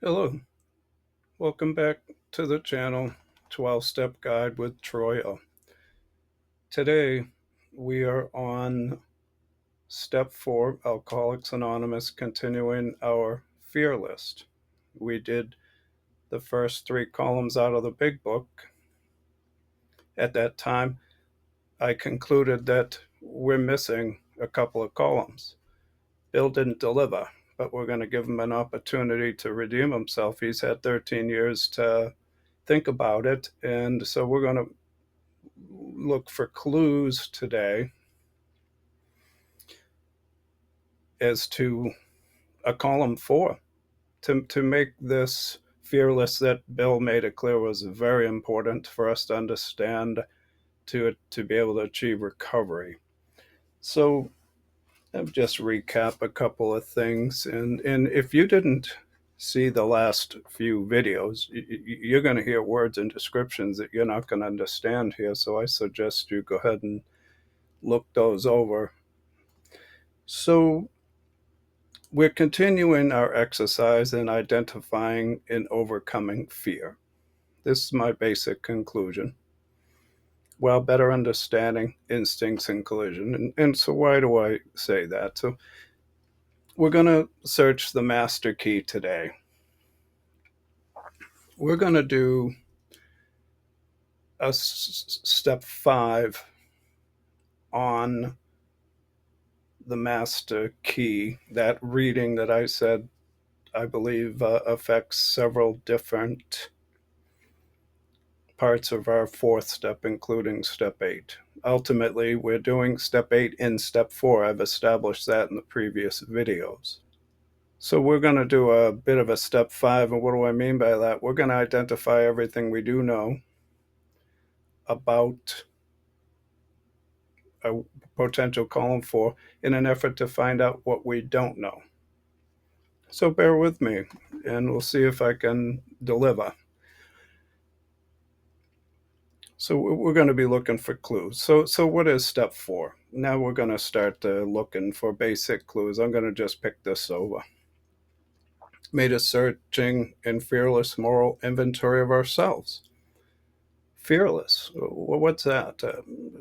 Hello, welcome back to the channel 12 Step Guide with Troy. Today we are on step 4, Alcoholics Anonymous, continuing our fear list. We did the first 3 columns out of the big book. At that time, I concluded that we're missing a couple of columns. Bill didn't deliver, but we're going to give him an opportunity to redeem himself. He's had 13 years to think about it, and so we're going to look for clues today as to a column 4 to make this fearless that Bill made it clear was very important for us to understand to be able to achieve recovery. So I'll just recap a couple of things, and if you didn't see the last few videos, you're going to hear words and descriptions that you're not going to understand here, so I suggest you go ahead and look those over. So we're continuing our exercise in identifying and overcoming fear. This is my basic conclusion, while better understanding instincts and collision. And so why do I say that? So we're going to search the master key today. We're going to do a step 5 on the master key, that reading that I said I believe affects several different parts of our 4th step, including step 8. Ultimately, we're doing step 8 in step 4. I've established that in the previous videos. So we're going to do a bit of a step 5, and what do I mean by that? We're going to identify everything we do know about a potential column 4 in an effort to find out what we don't know. So bear with me, and we'll see if I can deliver. So we're going to be looking for clues. So what is step 4? Now we're going to start looking for basic clues. I'm going to just pick this over. Made a searching and fearless moral inventory of ourselves. Fearless. Well, what's that?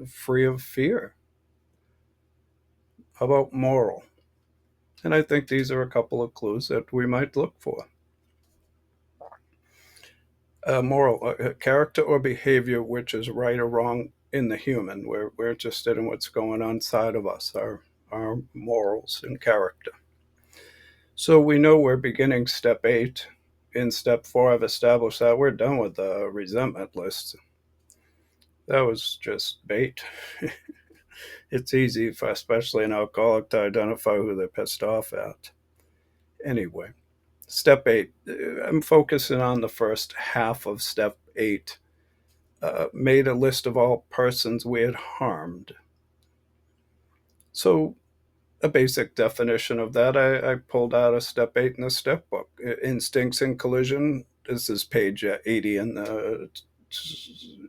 Free of fear. How about moral? And I think these are a couple of clues that we might look for. Moral, character or behavior which is right or wrong in the human. We're interested in what's going on inside of us, our morals and character. So we know we're beginning step 8. In step 4, I've established that we're done with the resentment list. That was just bait. It's easy, for especially an alcoholic, to identify who they're pissed off at. Anyway, step 8, I'm focusing on the first half of step 8. Made a list of all persons we had harmed. So a basic definition of that, I pulled out of step 8 in the step book. Instincts in collision. This is page 80 in the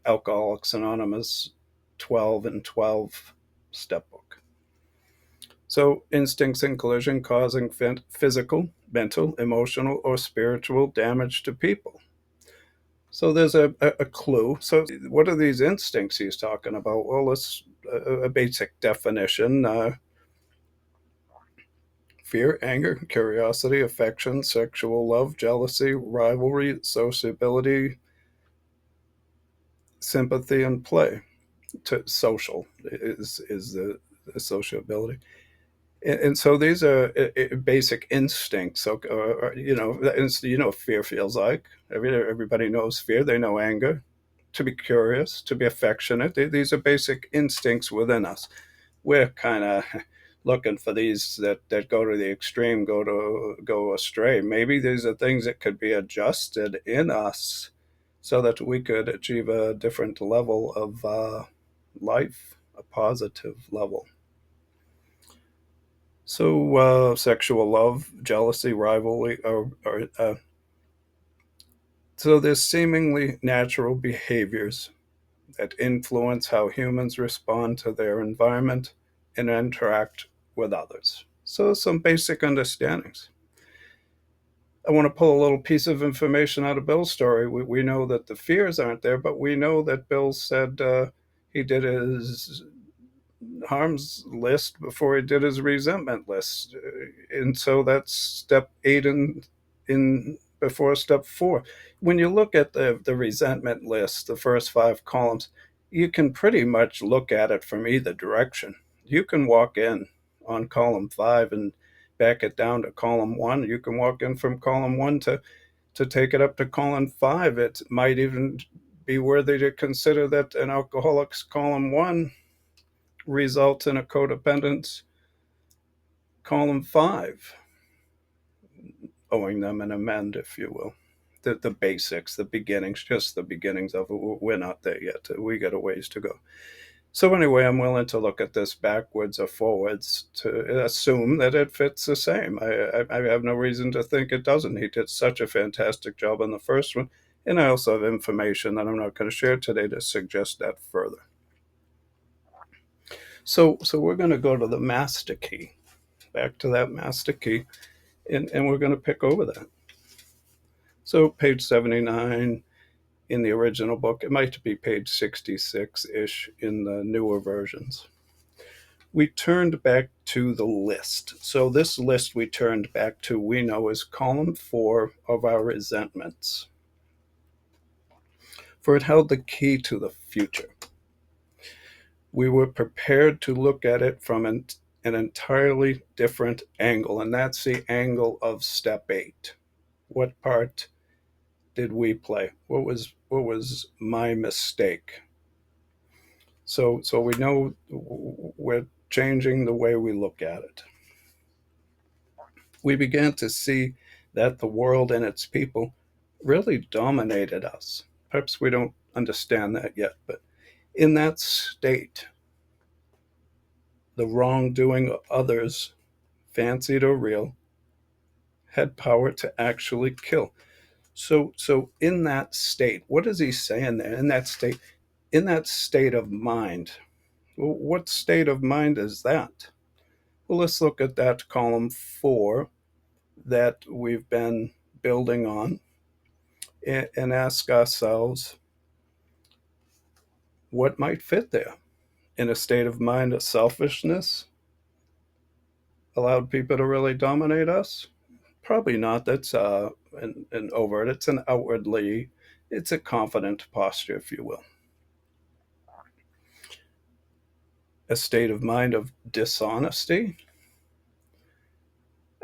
Alcoholics Anonymous 12 and 12 step book. So instincts in collision causing physical, mental, emotional, or spiritual damage to people. So there's a clue. So what are these instincts he's talking about? Well, let's a basic definition. Fear, anger, curiosity, affection, sexual love, jealousy, rivalry, sociability, sympathy, and play. Social is the sociability. And so these are basic instincts. So, fear feels like. Everybody knows fear. They know anger, to be curious, to be affectionate. These are basic instincts within us. We're kind of looking for these that go to the extreme, go astray. Maybe these are things that could be adjusted in us so that we could achieve a different level of life, a positive level. So sexual love, jealousy, rivalry, so there's seemingly natural behaviors that influence how humans respond to their environment and interact with others. So some basic understandings. I want to pull a little piece of information out of Bill's story. We know that the fears aren't there, but we know that Bill said he did his harms list before he did his resentment list, and so that's step 8 in before step 4. When you look at the resentment list, the first 5 columns, you can pretty much look at it from either direction. You can walk in on column 5 and back it down to column 1. You can walk in from column 1 to take it up to column 5. It might even be worthy to consider that an alcoholic's column 1 results in a codependence column 5, owing them an amend, if you will. The basics, the beginnings, just the beginnings of it. We're not there yet. We got a ways to go. So anyway, I'm willing to look at this backwards or forwards to assume that it fits the same. I have no reason to think it doesn't. He did such a fantastic job on the first one, and I also have information that I'm not going to share today to suggest that further. So we're going to go to the master key, back to that master key, and we're going to pick over that. So page 79 in the original book, it might be page 66-ish in the newer versions. We turned back to the list. So this list we turned back to, we know, is column 4 of our resentments. For it held the key to the future. We were prepared to look at it from an entirely different angle, and that's the angle of step 8. What part did we play? What was my mistake? So we know we're changing the way we look at it. We began to see that the world and its people really dominated us. Perhaps we don't understand that yet, but in that state, the wrongdoing of others, fancied or real, had power to actually kill. So in that state, what is he saying there? In that state of mind, what state of mind is that? Well, let's look at that column 4 that we've been building on and ask ourselves what might fit there. In a state of mind of selfishness, allowed people to really dominate us? Probably not. That's an overt. It's an outwardly, it's a confident posture, if you will. A state of mind of dishonesty.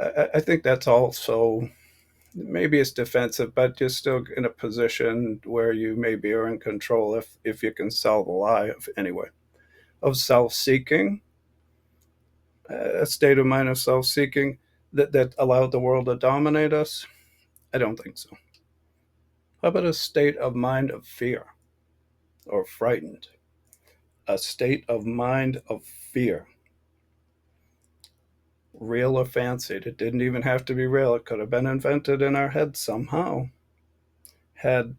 I think that's also, maybe it's defensive, but you're still in a position where you maybe are in control if you can sell the lie of, anyway. Of self-seeking, a state of mind of self-seeking that allowed the world to dominate us? I don't think so. How about a state of mind of fear or frightened? A state of mind of fear. Real or fancied. It didn't even have to be real. It could have been invented in our heads somehow. Had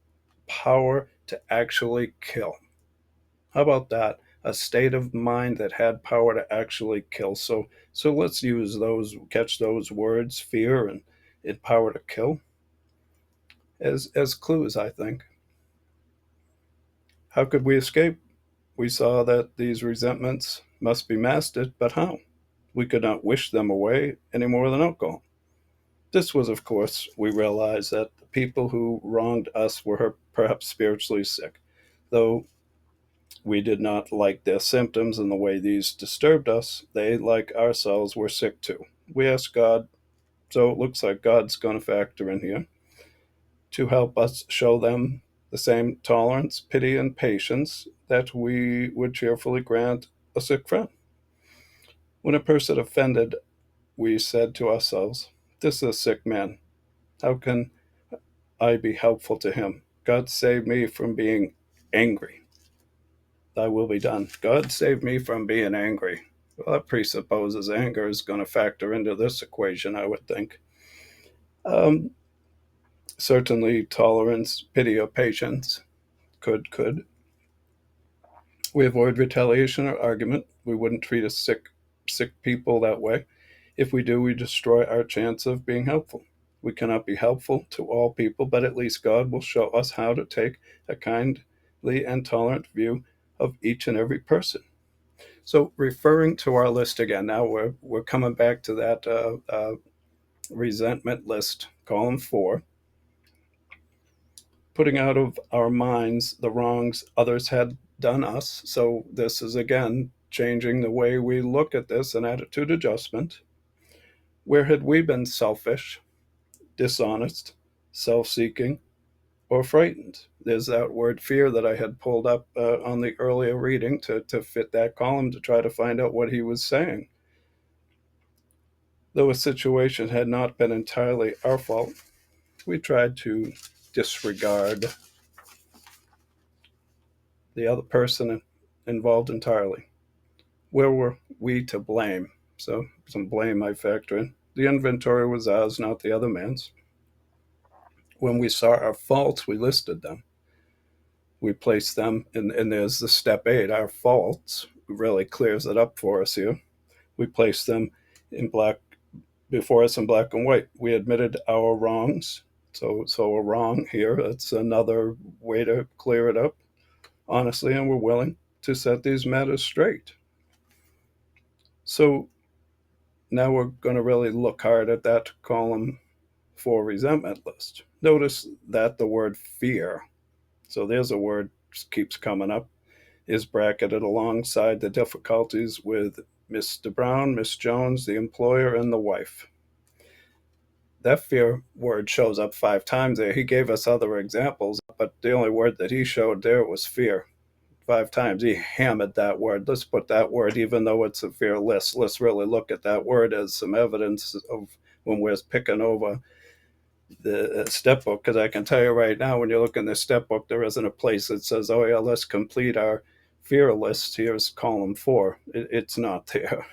power to actually kill. How about that? A state of mind that had power to actually kill. So let's use those, catch those words, fear and power to kill, as clues, I think. How could we escape? We saw that these resentments must be mastered, but how? We could not wish them away any more than alcohol. This was, of course, we realized that the people who wronged us were perhaps spiritually sick, though we did not like their symptoms and the way these disturbed us. They, like ourselves, were sick too. We asked God, so it looks like God's going to factor in here, to help us show them the same tolerance, pity, and patience that we would cheerfully grant a sick friend. When a person offended, we said to ourselves, this is a sick man. How can I be helpful to him? God save me from being angry. Thy will be done. God save me from being angry. Well, that presupposes anger is going to factor into this equation, I would think. Certainly tolerance, pity, or patience could. We avoid retaliation or argument. We wouldn't treat a sick people that way. If we do, we destroy our chance of being helpful. We cannot be helpful to all people, but at least God will show us how to take a kindly and tolerant view of each and every person. So, referring to our list again, now we're coming back to that resentment list, column 4, putting out of our minds the wrongs others had done us. So, this is again changing the way we look at this, an attitude adjustment. Where had we been selfish, dishonest, self seeking, or frightened? There's that word fear that I had pulled up on the earlier reading to fit that column to try to find out what he was saying. Though a situation had not been entirely our fault, we tried to disregard the other person involved entirely. Where were we to blame? So, some blame I factor in. The inventory was ours, not the other man's. When we saw our faults, we listed them. We placed them, and there's the step 8, our faults. Really clears it up for us here. We placed them in black before us in black and white. We admitted our wrongs. So a wrong here, it's another way to clear it up honestly, and we're willing to set these matters straight. So now we're going to really look hard at that column 4 resentment list. Notice that the word fear, so there's a word keeps coming up, is bracketed alongside the difficulties with Mr. Brown, Miss Jones, the employer, and the wife. That fear word shows up 5 times there. He gave us other examples, but the only word that he showed there was fear. 5 times he hammered that word. Let's put that word, even though it's a fear list, let's really look at that word as some evidence of when we're picking over the step book, because I can tell you right now, when you look in the step book, there isn't a place that says, oh yeah, let's complete our fear list. Here's column 4. It's not there.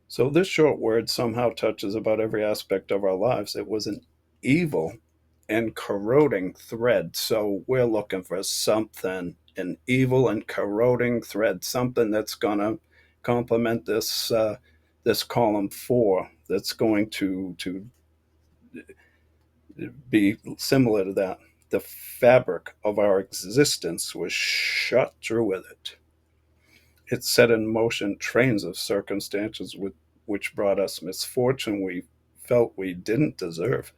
So this short word somehow touches about every aspect of our lives. It was an evil and corroding thread. So we're looking for something, an evil and corroding thread, something that's going to complement this column 4, that's going to be similar to that. The fabric of our existence was shut through with it. It set in motion trains of circumstances which brought us misfortune we felt we didn't deserve.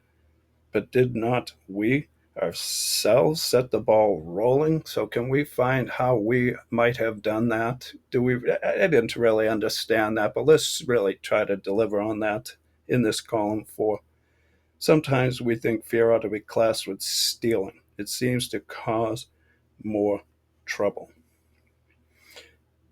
But did not we ourselves set the ball rolling? So can we find how we might have done that? I didn't really understand that, but let's really try to deliver on that in this column 4. Sometimes we think fear ought to be classed with stealing. It seems to cause more trouble.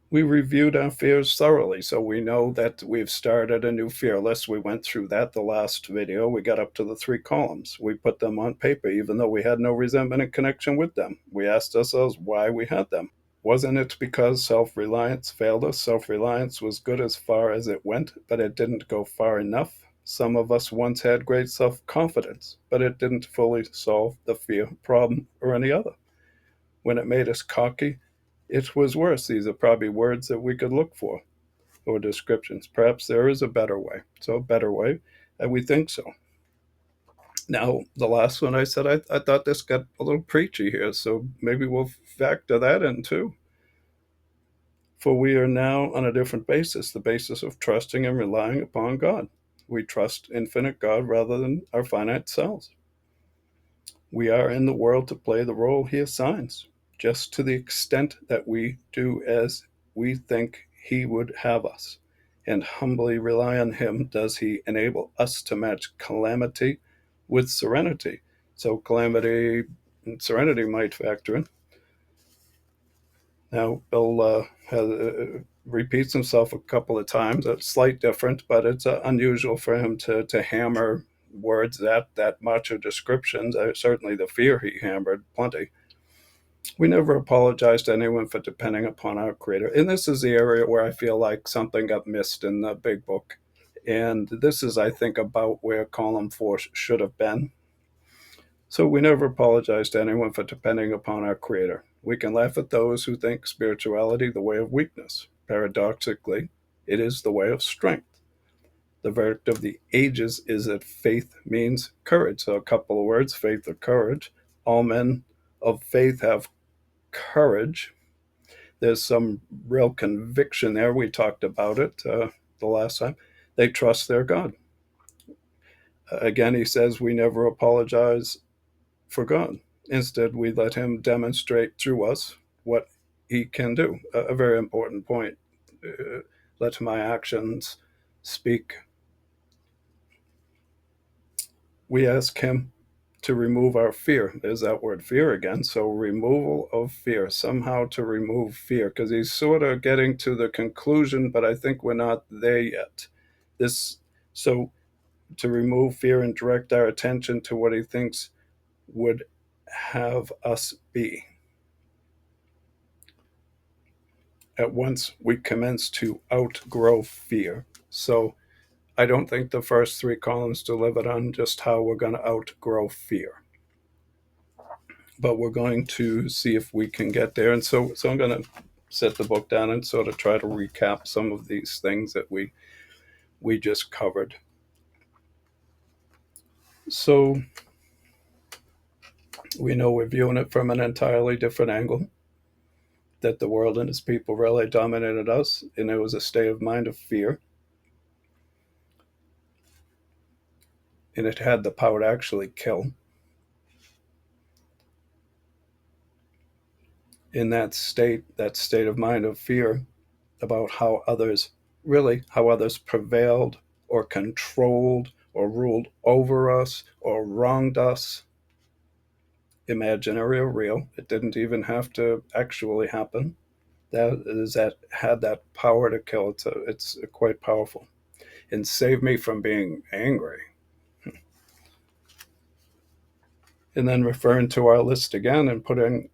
We reviewed our fears thoroughly, so we know that we've started a new fear list. We went through that the last video. We got up to the 3 columns. We put them on paper, even though we had no resentment in connection with them. We asked ourselves why we had them. Wasn't it because self-reliance failed us? Self-reliance was good as far as it went, but it didn't go far enough. Some of us once had great self-confidence, but it didn't fully solve the fear problem or any other. When it made us cocky, it was worse. These are probably words that we could look for, or descriptions. Perhaps there is a better way. So, a better way, and we think so. Now, the last one I said, I thought this got a little preachy here, so maybe we'll factor that in too. For we are now on a different basis, the basis of trusting and relying upon God. We trust infinite God rather than our finite selves. We are in the world to play the role He assigns, just to the extent that we do as we think He would have us, and humbly rely on Him does He enable us to match calamity with serenity. So calamity and serenity might factor in. Now, Bill repeats himself a couple of times. It's slight different, but it's unusual for him to hammer words that much, or descriptions. Certainly the fear he hammered plenty. We never apologize to anyone for depending upon our Creator. And this is the area where I feel like something got missed in the big book. And this is, I think, about where column 4 should have been. So we never apologize to anyone for depending upon our Creator. We can laugh at those who think spirituality the way of weakness. Paradoxically, it is the way of strength. The verdict of the ages is that faith means courage. So a couple of words, faith or courage. All men of faith have courage. There's some real conviction there. We talked about it the last time. They trust their God. Again, he says we never apologize for God. Instead, we let him demonstrate through us what he can do. A very important point. Let my actions speak. We ask him to remove our fear. There's that word fear again. So, removal of fear, somehow to remove fear, because he's sort of getting to the conclusion, but I think we're not there yet. So to remove fear and direct our attention to what he thinks would have us be. At once, we commence to outgrow fear. So, I don't think the first three columns delivered on just how we're going to outgrow fear, but we're going to see if we can get there. And so I'm going to set the book down and sort of try to recap some of these things that we just covered. So we know we're viewing it from an entirely different angle, that the world and its people really dominated us, and it was a state of mind of fear. And it had the power to actually kill. In that state of mind of fear about how others prevailed or controlled or ruled over us or wronged us, imaginary or real, it didn't even have to actually happen. That had that power to kill. It's quite powerful. And save me from being angry. And then referring to our list again and putting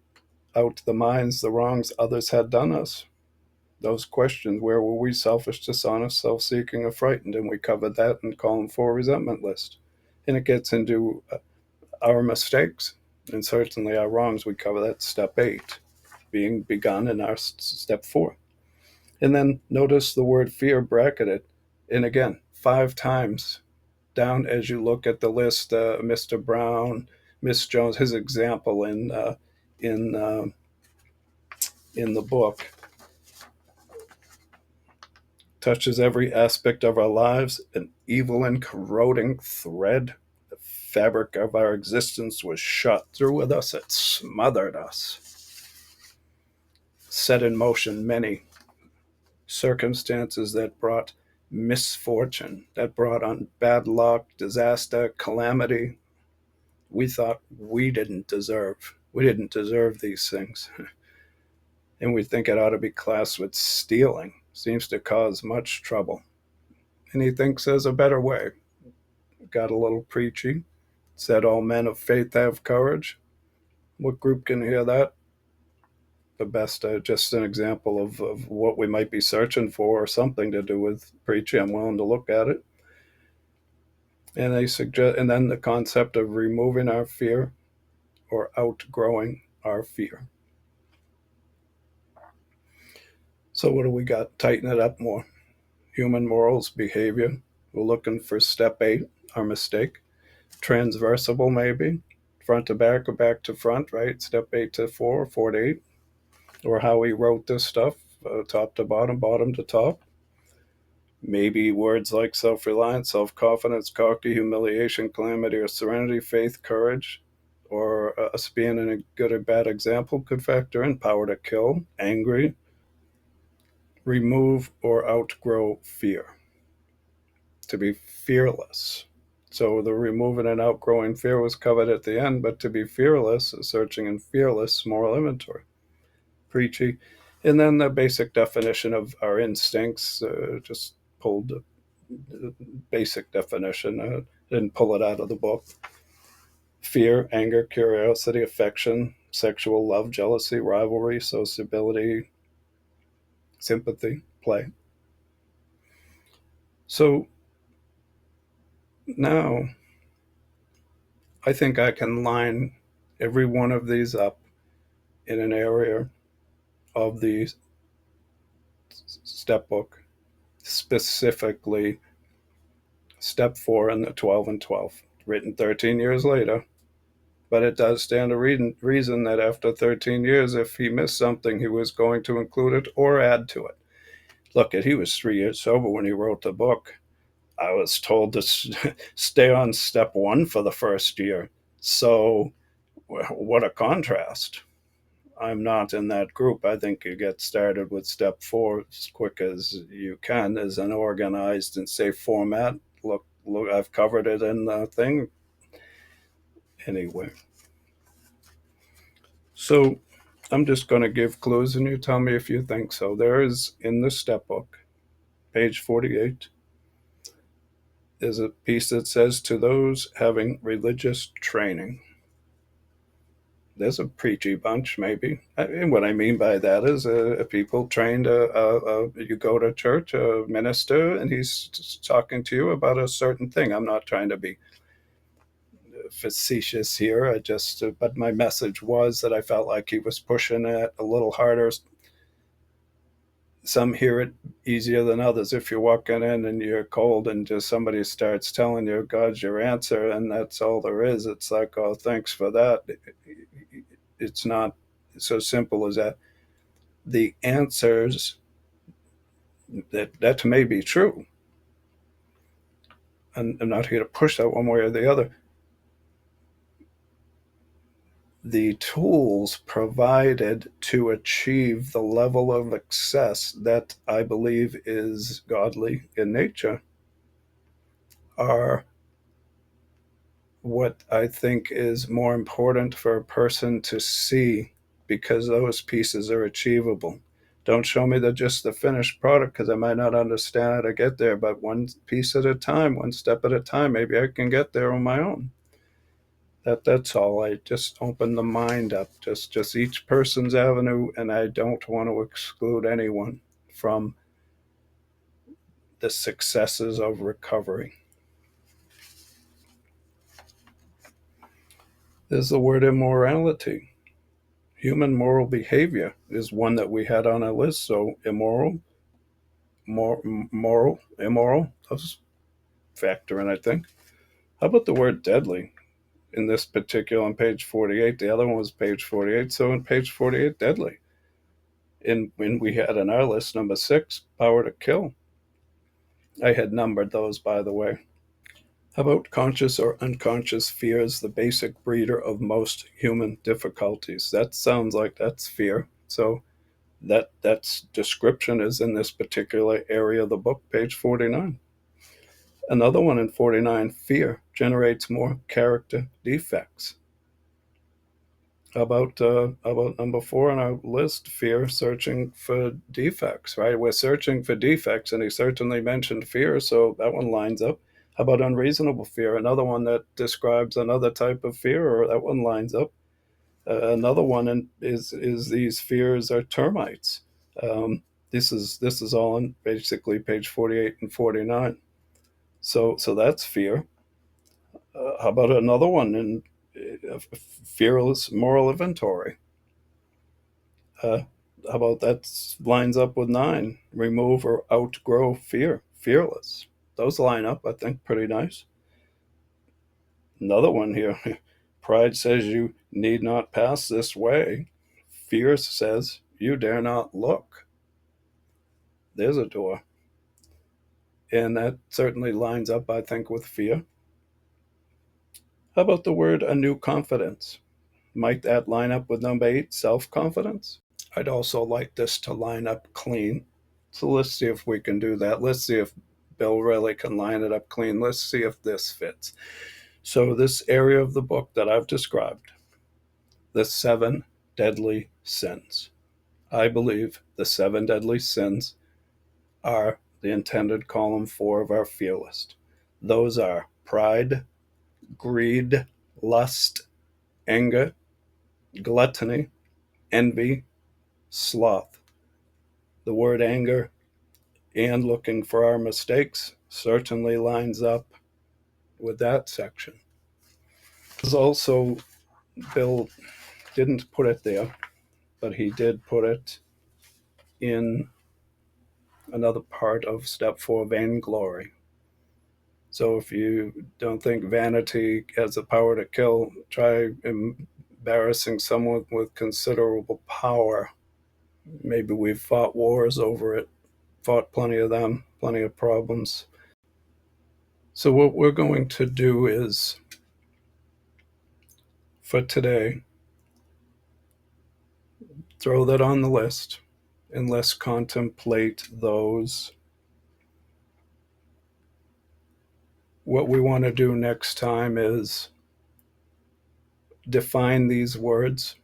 out the minds, the wrongs others had done us. Those questions, where were we selfish, dishonest, self-seeking, or frightened? And we covered that in column 4, resentment list. And it gets into our mistakes and certainly our wrongs. We cover that step 8, being begun in our step 4. And then notice the word fear bracketed. And again, 5 times down as you look at the list, Mr. Brown, Miss Jones, his example in the book touches every aspect of our lives. An evil and corroding thread, the fabric of our existence, was shot through with us. It smothered us, set in motion many circumstances that brought misfortune, that brought on bad luck, disaster, calamity. We thought we didn't deserve. We didn't deserve these things. And we think it ought to be classed with stealing. Seems to cause much trouble. And he thinks there's a better way. Got a little preachy. Said all men of faith have courage. What group can hear that? The best, just an example of what we might be searching for, or something to do with preaching. I'm willing to look at it. And they suggest, and then the concept of removing our fear or outgrowing our fear. So what do we got? Tighten it up more. Human morals, behavior. We're looking for step 8, our mistake. Transversible, maybe. Front to back or back to front, right? Step 8 to 4, 4 to 8. Or how he wrote this stuff, top to bottom, bottom to top. Maybe words like self-reliance, self-confidence, cocky, humiliation, calamity, or serenity, faith, courage, or us being in a good or bad example could factor in. Power to kill, angry, remove or outgrow fear. To be fearless. So the removing and outgrowing fear was covered at the end, but to be fearless, searching and fearless, moral inventory. Preachy. And then the basic definition of our instincts, just pulled the basic definition, didn't pull it out of the book. Fear, anger, curiosity, affection, sexual love, jealousy, rivalry, sociability, sympathy, play. So now I think I can line every one of these up in an area of the step book, specifically Step 4 in the 12 and 12, written 13 years later. But it does stand to reason that after 13 years, if he missed something, he was going to include it or add to it. Look, he was 3 years sober when he wrote the book. I was told to stay on step 1 for the first year. So, what a contrast. I'm not in that group. I think you get started with step 4 as quick as you can, as an organized and safe format. Look, I've covered it in the thing anyway. So I'm just going to give clues and you tell me if you think so. There is in the step book, page 48, is a piece that says, to those having religious training. There's a preachy bunch, maybe. And what I mean by that is people trained, you go to church, a minister, and he's talking to you about a certain thing. I'm not trying to be facetious here. But my message was that I felt like he was pushing it a little harder. Some hear it easier than others. If you're walking in and you're cold and just somebody starts telling you God's your answer and that's all there is, it's like, oh, thanks for that. It's not so simple as that. The answers, that may be true. And I'm not here to push that one way or the other. The tools provided to achieve the level of success that I believe is godly in nature are what I think is more important for a person to see, because those pieces are achievable. Don't show me just the finished product, because I might not understand how to get there, but one piece at a time, one step at a time, maybe I can get there on my own. That's all. I just open the mind up, just each person's avenue, and I don't want to exclude anyone from the successes of recovery. There's the word immorality. Human moral behavior is one that we had on our list. So immoral, immoral, those factor in, I think. How about the word deadly? In this particular, on page 48, the other one was page 48. So in page 48, deadly. When we had on our list, number 6, power to kill. I had numbered those, by the way. How about conscious or unconscious fear is the basic breeder of most human difficulties? That sounds like that's fear. So that's description is in this particular area of the book, page 49. Another one in 49, fear generates more character defects. How about number 4 on our list, fear searching for defects, right? We're searching for defects, and he certainly mentioned fear, so that one lines up. How about unreasonable fear? Another one that describes another type of fear, or that one lines up. Another one is these fears are termites. This is all on basically page 48 and 49. So that's fear. How about another one in fearless moral inventory? Uh, how about that lines up with 9? Remove or outgrow fear. Fearless. Those line up, I think, pretty nice. Another one here. Pride says you need not pass this way. Fear says you dare not look. There's a door. And that certainly lines up, I think, with fear. How about the word a new confidence? Might that line up with number 8, self confidence? I'd also like this to line up clean. So let's see if we can do that. Let's see if Bill really can line it up clean. Let's see if this fits. So, this area of the book that I've described, the 7 deadly sins. I believe the 7 deadly sins are the intended column 4 of our fear list. Those are pride, greed, lust, anger, gluttony, envy, sloth. The word anger and looking for our mistakes certainly lines up with that section. There's also, Bill didn't put it there, but he did put it in another part of step 4, vainglory. So if you don't think vanity has the power to kill, try embarrassing someone with considerable power. Maybe we've fought wars over it, fought plenty of them, plenty of problems. So what we're going to do is, for today, throw that on the list and let's contemplate those. What we want to do next time is define these words,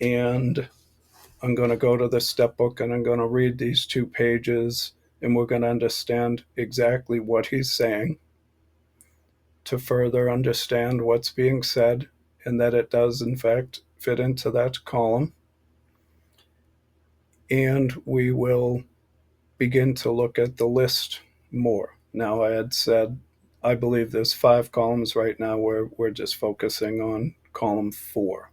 and I'm going to go to the step book and I'm going to read these 2 pages, and we're going to understand exactly what he's saying to further understand what's being said and that it does in fact fit into that column. And we will begin to look at the list more. Now, I had said I believe there's 5 columns right now where we're just focusing on column 4.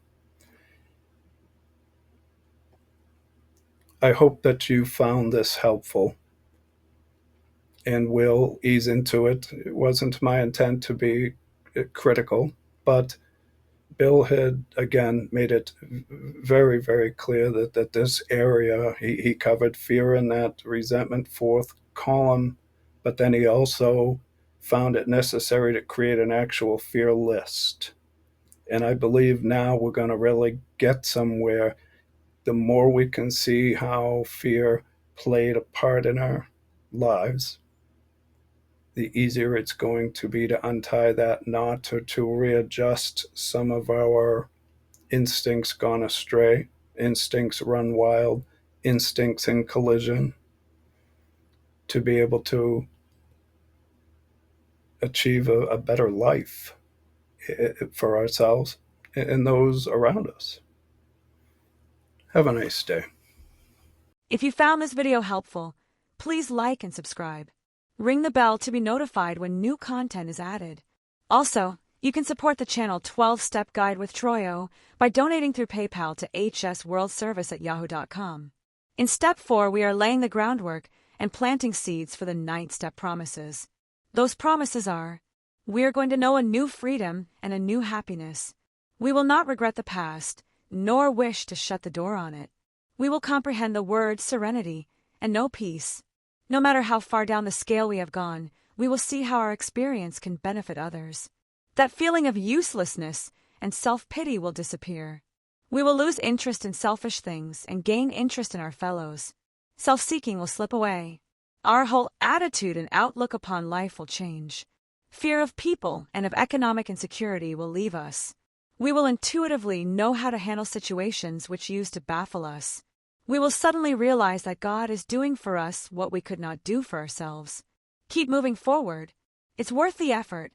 I hope that you found this helpful and will ease into it. It wasn't my intent to be critical, but Bill had again made it very, very clear that this area, he covered fear in that resentment 4th column, but then he also found it necessary to create an actual fear list. And I believe now we're going to really get somewhere. The more we can see how fear played a part in our lives, the easier it's going to be to untie that knot or to readjust some of our instincts gone astray, instincts run wild, instincts in collision, to be able to achieve a better life for ourselves and those around us. Have a nice day. If you found this video helpful, please like and subscribe. Ring the bell to be notified when new content is added. Also, you can support the channel 12-Step Guide with Troyo by donating through PayPal to hsworldservice@yahoo.com. In Step 4, we are laying the groundwork and planting seeds for the 9th step promises. Those promises are: we are going to know a new freedom and a new happiness. We will not regret the past, nor wish to shut the door on it. We will comprehend the word serenity and know peace. No matter how far down the scale we have gone, we will see how our experience can benefit others. That feeling of uselessness and self-pity will disappear. We will lose interest in selfish things and gain interest in our fellows. Self-seeking will slip away. Our whole attitude and outlook upon life will change. Fear of people and of economic insecurity will leave us. We will intuitively know how to handle situations which used to baffle us. We will suddenly realize that God is doing for us what we could not do for ourselves. Keep moving forward. It's worth the effort,